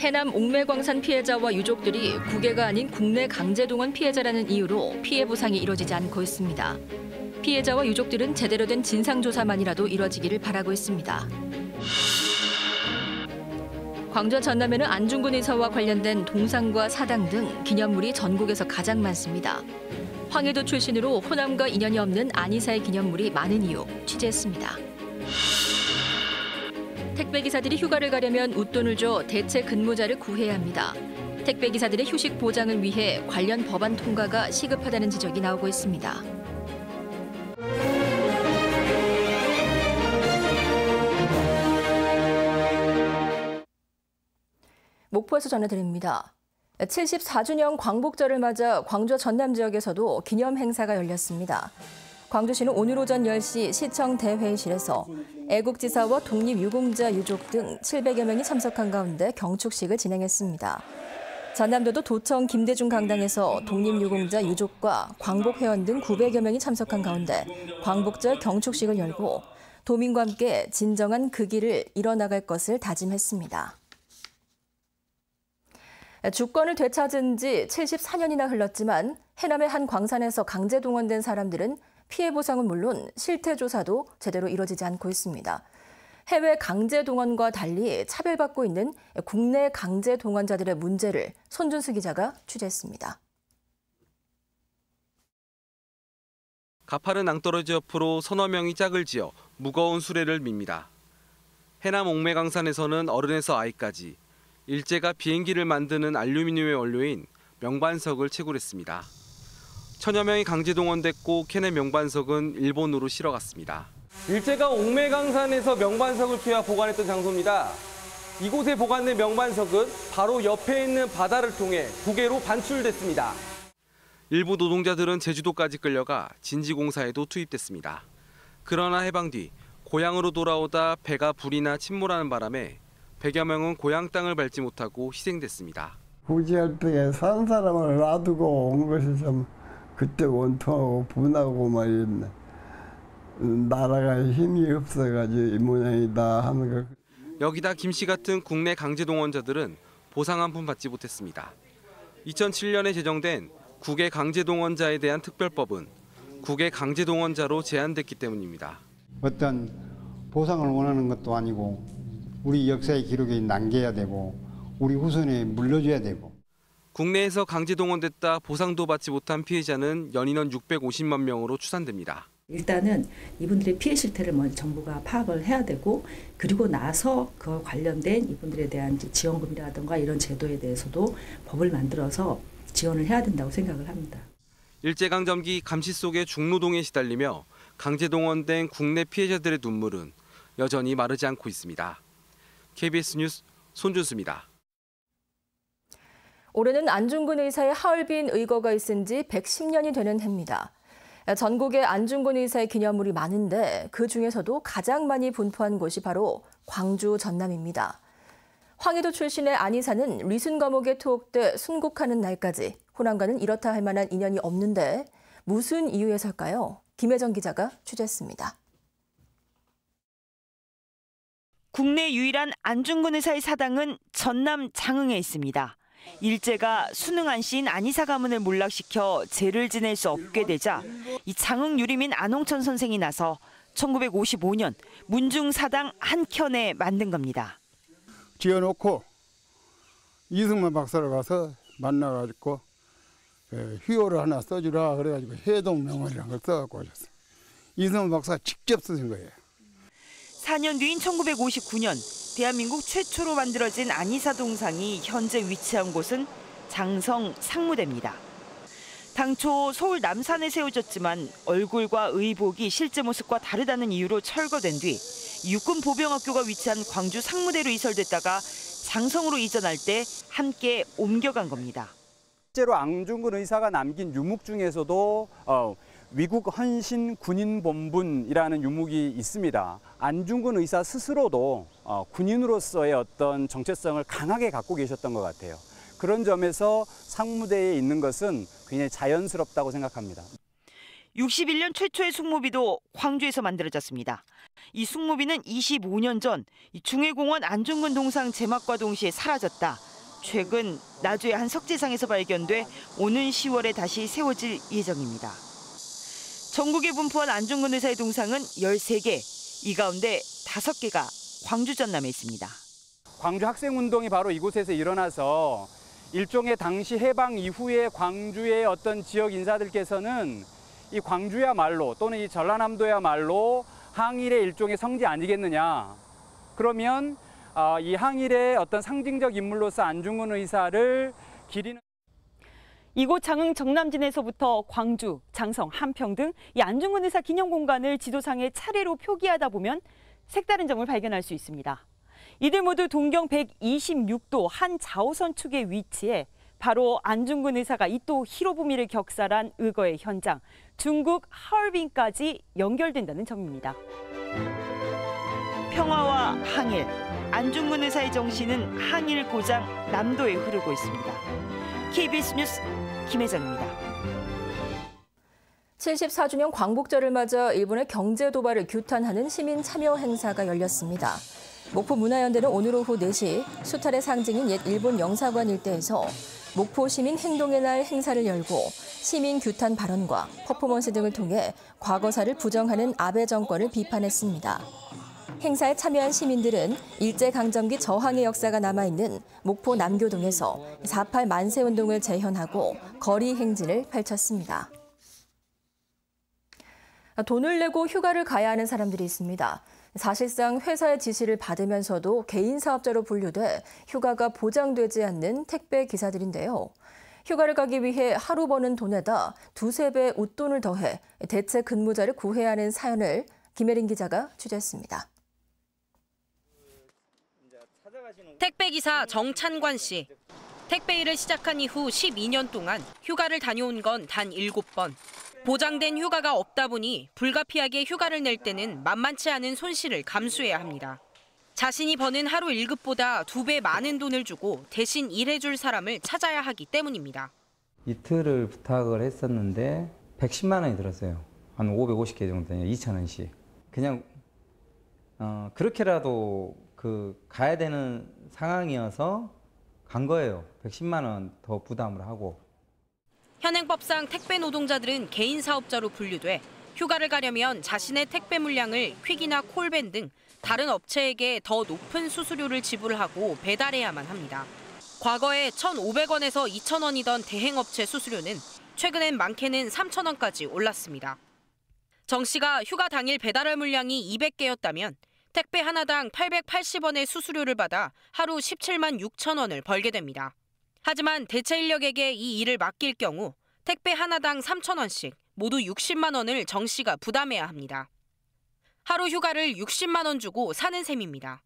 해남 옥매광산 피해자와 유족들이 국외가 아닌 국내 강제동원 피해자라는 이유로 피해 보상이 이뤄지지 않고 있습니다. 피해자와 유족들은 제대로 된 진상조사만이라도 이뤄지기를 바라고 있습니다. 광주 전남에는 안중근 의사와 관련된 동상과 사당 등 기념물이 전국에서 가장 많습니다. 황해도 출신으로 호남과 인연이 없는 안 의사의 기념물이 많은 이유 취재했습니다. 택배기사들이 휴가를 가려면 웃돈을 줘 대체 근무자를 구해야 합니다. 택배기사들의 휴식 보장을 위해 관련 법안 통과가 시급하다는 지적이 나오고 있습니다. 목포에서 전해드립니다. 74주년 광복절을 맞아 광주 전남 지역에서도 기념 행사가 열렸습니다. 광주시는 오늘 오전 10시 시청 대회의실에서 애국지사와 독립유공자 유족 등 700여 명이 참석한 가운데 경축식을 진행했습니다. 전남도도 도청 김대중 강당에서 독립유공자 유족과 광복회원 등 900여 명이 참석한 가운데 광복절 경축식을 열고 도민과 함께 진정한 그 길을 이뤄나갈 것을 다짐했습니다. 주권을 되찾은 지 74년이나 흘렀지만 해남의 한 광산에서 강제 동원된 사람들은 피해 보상은 물론 실태 조사도 제대로 이뤄지지 않고 있습니다. 해외 강제 동원과 달리 차별받고 있는 국내 강제 동원자들의 문제를 손준수 기자가 취재했습니다. 가파른 낭떠러지 옆으로 서너 명이 짝을 지어 무거운 수레를 밉니다. 해남 옥매강산에서는 어른에서 아이까지 일제가 비행기를 만드는 알루미늄의 원료인 명반석을 채굴했습니다. 천여 명이 강제 동원됐고 캔의 명반석은 일본으로 실어갔습니다. 일제가 옥매강산에서 명반석을 피와 보관했던 장소입니다. 이곳에 보관된 명반석은 바로 옆에 있는 바다를 통해 국외로 반출됐습니다. 일부 노동자들은 제주도까지 끌려가 진지공사에도 투입됐습니다. 그러나 해방 뒤 고향으로 돌아오다 배가 불이 나 침몰하는 바람에 100여 명은 고향 땅을 밟지 못하고 희생됐습니다. 구제활동에 산 사람을 놔두고 온 것이 좀 그때 원통하고 분하고 말이었네. 나라가 힘이 없어가지고 이 모양이다 하는 거. 여기다 김 씨 같은 국내 강제동원자들은 보상 한 푼 받지 못했습니다. 2007년에 제정된 국외 강제동원자에 대한 특별법은 국외 강제동원자로 제한됐기 때문입니다. 어떤 보상을 원하는 것도 아니고 우리 역사의 기록에 남겨야 되고 우리 후손에 물려줘야 되고. 국내에서 강제동원됐다 보상도 받지 못한 피해자는 연인원 650만 명으로 추산됩니다. 일단은 이분들의 피해 실태를 먼저 정부가 파악을 해야 되고 그리고 나서 그와 관련된 이분들에 대한 지원금이라든가 이런 제도에 대해서도 법을 만들어서 지원을 해야 된다고 생각을 합니다. 일제강점기 감시 속의 중노동에 시달리며 강제동원된 국내 피해자들의 눈물은 여전히 마르지 않고 있습니다. KBS 뉴스 손준수입니다. 올해는 안중근 의사의 하얼빈 의거가 있은 지 110년이 되는 해입니다. 전국에 안중근 의사의 기념물이 많은데 그중에서도 가장 많이 분포한 곳이 바로 광주 전남입니다. 황해도 출신의 안 의사는 리순 감옥에 투옥돼 순국하는 날까지 호남과는 이렇다 할 만한 인연이 없는데 무슨 이유에서일까요? 김혜정 기자가 취재했습니다. 국내 유일한 안중근 의사의 사당은 전남 장흥에 있습니다. 일제가 순응한 시인 안의사 가문을 몰락시켜 제를 지낼 수 없게 되자 이 장흥 유림인 안홍천 선생이 나서 1955년 문중 사당 한 켠에 만든 겁니다. 지어놓고 이승만 박사를 가서 만나가지고 휴요를 하나 써주라 그래가지고 해동명언이라는 걸 써갖고 오셨어요. 이승만 박사 직접 쓰신 거예요. 4년 뒤인 1959년 대한민국 최초로 만들어진 안의사 동상이 현재 위치한 곳은 장성 상무대입니다. 당초 서울 남산에 세워졌지만 얼굴과 의복이 실제 모습과 다르다는 이유로 철거된 뒤 육군 보병학교가 위치한 광주 상무대로 이설됐다가 장성으로 이전할 때 함께 옮겨간 겁니다. 실제로 안중근 의사가 남긴 유목 중에서도 위국 헌신 군인 본분이라는 유목이 있습니다. 안중근 의사 스스로도 군인으로서의 어떤 정체성을 강하게 갖고 계셨던 것 같아요. 그런 점에서 상무대에 있는 것은 굉장히 자연스럽다고 생각합니다. 61년 최초의 숭모비도 광주에서 만들어졌습니다. 이 숭모비는 25년 전 중해공원 안중근 동상 제막과 동시에 사라졌다. 최근 나주의 한 석재상에서 발견돼 오는 10월에 다시 세워질 예정입니다. 전국에 분포한 안중근 의사의 동상은 13개, 이 가운데 5개가 광주 전남에 있습니다. 광주 학생운동이 바로 이곳에서 일어나서 일종의 당시 해방 이후에 광주의 어떤 지역 인사들께서는 이 광주야말로 또는 이 전라남도야말로 항일의 일종의 성지 아니겠느냐. 그러면 이 항일의 어떤 상징적 인물로서 안중근 의사를 기리는 이곳 장흥 정남진에서부터 광주, 장성, 한평 등 이 안중근 의사 기념 공간을 지도상에 차례로 표기하다 보면 색다른 점을 발견할 수 있습니다. 이들 모두 동경 126도 한 좌우선 축에 위치해 바로 안중근 의사가 이토 히로부미를 격살한 의거의 현장, 중국 하얼빈까지 연결된다는 점입니다. 평화와 항일, 안중근 의사의 정신은 항일 고장 남도에 흐르고 있습니다. KBS 뉴스 김혜정입니다. 74주년 광복절을 맞아 일본의 경제 도발을 규탄하는 시민 참여 행사가 열렸습니다. 목포 문화연대는 오늘 오후 4시 수탈의 상징인 옛 일본 영사관 일대에서 목포 시민 행동의 날 행사를 열고 시민 규탄 발언과 퍼포먼스 등을 통해 과거사를 부정하는 아베 정권을 비판했습니다. 행사에 참여한 시민들은 일제강점기 저항의 역사가 남아있는 목포 남교동에서 4.8 만세운동을 재현하고 거리 행진을 펼쳤습니다. 돈을 내고 휴가를 가야 하는 사람들이 있습니다. 사실상 회사의 지시를 받으면서도 개인 사업자로 분류돼 휴가가 보장되지 않는 택배 기사들인데요. 휴가를 가기 위해 하루 버는 돈에다 2~3배 웃돈을 더해 대체 근무자를 구해야 하는 사연을 김혜린 기자가 취재했습니다. 택배기사 정찬관 씨. 택배 일을 시작한 이후 12년 동안 휴가를 다녀온 건 단 7번. 보장된 휴가가 없다 보니 불가피하게 휴가를 낼 때는 만만치 않은 손실을 감수해야 합니다. 자신이 버는 하루 일급보다 2배 많은 돈을 주고 대신 일해줄 사람을 찾아야 하기 때문입니다. 이틀을 부탁을 했었는데 110만 원이 들었어요. 한 550개 정도 되냐, 2,000원씩. 그냥 그렇게라도 가야 되는 상황이어서 간 거예요. 110만 원 더 부담을 하고. 현행법상 택배 노동자들은 개인 사업자로 분류돼 휴가를 가려면 자신의 택배 물량을 퀵이나 콜밴 등 다른 업체에게 더 높은 수수료를 지불하고 배달해야만 합니다. 과거에 1,500원에서 2,000원이던 대행업체 수수료는 최근엔 많게는 3,000원까지 올랐습니다. 정 씨가 휴가 당일 배달할 물량이 200개였다면 택배 하나당 880원의 수수료를 받아 하루 17만 6천 원을 벌게 됩니다. 하지만 대체 인력에게 이 일을 맡길 경우 택배 하나당 3천 원씩 모두 60만 원을 정 씨가 부담해야 합니다. 하루 휴가를 60만 원 주고 사는 셈입니다.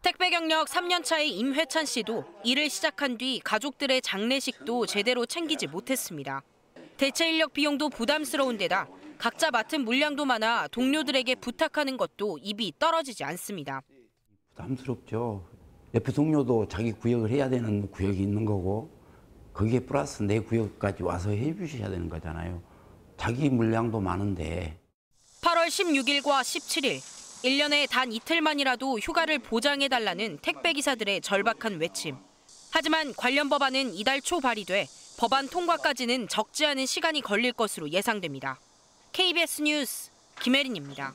택배 경력 3년 차의 임회찬 씨도 일을 시작한 뒤 가족들의 장례식도 제대로 챙기지 못했습니다. 대체 인력 비용도 부담스러운 데다 각자 맡은 물량도 많아 동료들에게 부탁하는 것도 입이 떨어지지 않습니다. 부담스럽죠. 옆에 동료도 자기 구역을 해야 되는 구역이 있는 거고 거기에 플러스 내 구역까지 와서 해주셔야 되는 거잖아요. 자기 물량도 많은데. 8월 16일과 17일, 1년에 단 이틀만이라도 휴가를 보장해달라는 택배기사들의 절박한 외침. 하지만 관련 법안은 이달 초 발의돼 법안 통과까지는 적지 않은 시간이 걸릴 것으로 예상됩니다. KBS 뉴스 김혜린입니다.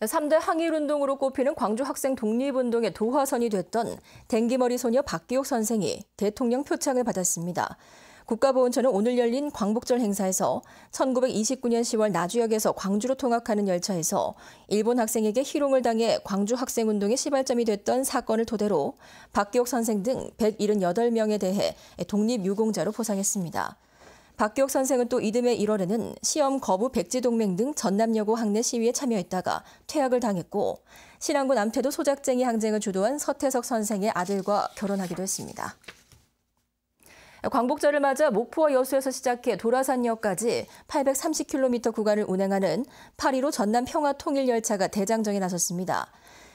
3대 항일운동으로 꼽히는 광주 학생 독립운동의 도화선이 됐던 댕기머리 소녀 박기옥 선생이 대통령 표창을 받았습니다. 국가보훈처는 오늘 열린 광복절 행사에서 1929년 10월 나주역에서 광주로 통학하는 열차에서 일본 학생에게 희롱을 당해 광주 학생운동의 시발점이 됐던 사건을 토대로 박기옥 선생 등 178명에 대해 독립유공자로 포상했습니다. 박기옥 선생은 또 이듬해 1월에는 시험 거부 백지동맹 등 전남여고 학내 시위에 참여했다가 퇴학을 당했고 신안군 남태도 소작쟁이 항쟁을 주도한 서태석 선생의 아들과 결혼하기도 했습니다. 광복절을 맞아 목포와 여수에서 시작해 도라산역까지 830km 구간을 운행하는 8.15 전남 평화통일열차가 대장정에 나섰습니다.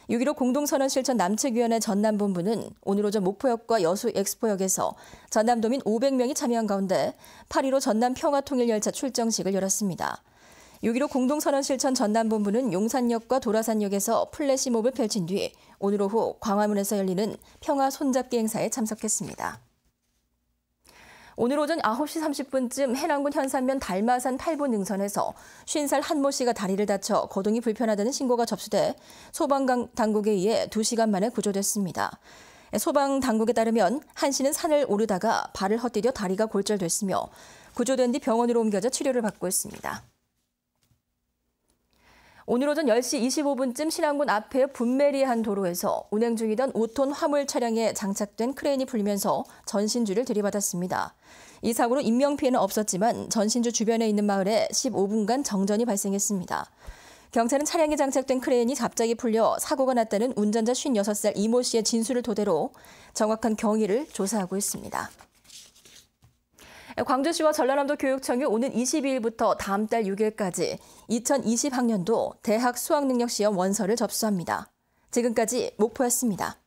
6.15 공동선언 실천 남측위원회 전남본부는 오늘 오전 목포역과 여수 엑스포역에서 전남도민 500명이 참여한 가운데 8.15 전남 평화통일열차 출정식을 열었습니다. 6.15 공동선언실천 전남본부는 용산역과 도라산역에서 플래시몹을 펼친 뒤 오늘 오후 광화문에서 열리는 평화 손잡기 행사에 참석했습니다. 오늘 오전 9시 30분쯤 해남군 현산면 달마산 8분 능선에서 50살 한모 씨가 다리를 다쳐 거동이 불편하다는 신고가 접수돼 소방당국에 의해 2시간 만에 구조됐습니다. 소방당국에 따르면 한 씨는 산을 오르다가 발을 헛디뎌 다리가 골절됐으며 구조된 뒤 병원으로 옮겨져 치료를 받고 있습니다. 오늘 오전 10시 25분쯤 신안군 앞에 분메리한 도로에서 운행 중이던 5톤 화물 차량에 장착된 크레인이 풀리면서 전신주를 들이받았습니다. 이 사고로 인명피해는 없었지만 전신주 주변에 있는 마을에 15분간 정전이 발생했습니다. 경찰은 차량에 장착된 크레인이 갑자기 풀려 사고가 났다는 운전자 56살 이모 씨의 진술을 토대로 정확한 경위를 조사하고 있습니다. 광주시와 전라남도 교육청이 오는 22일부터 다음 달 6일까지 2020학년도 대학 수학능력시험 원서를 접수합니다. 지금까지 목포였습니다.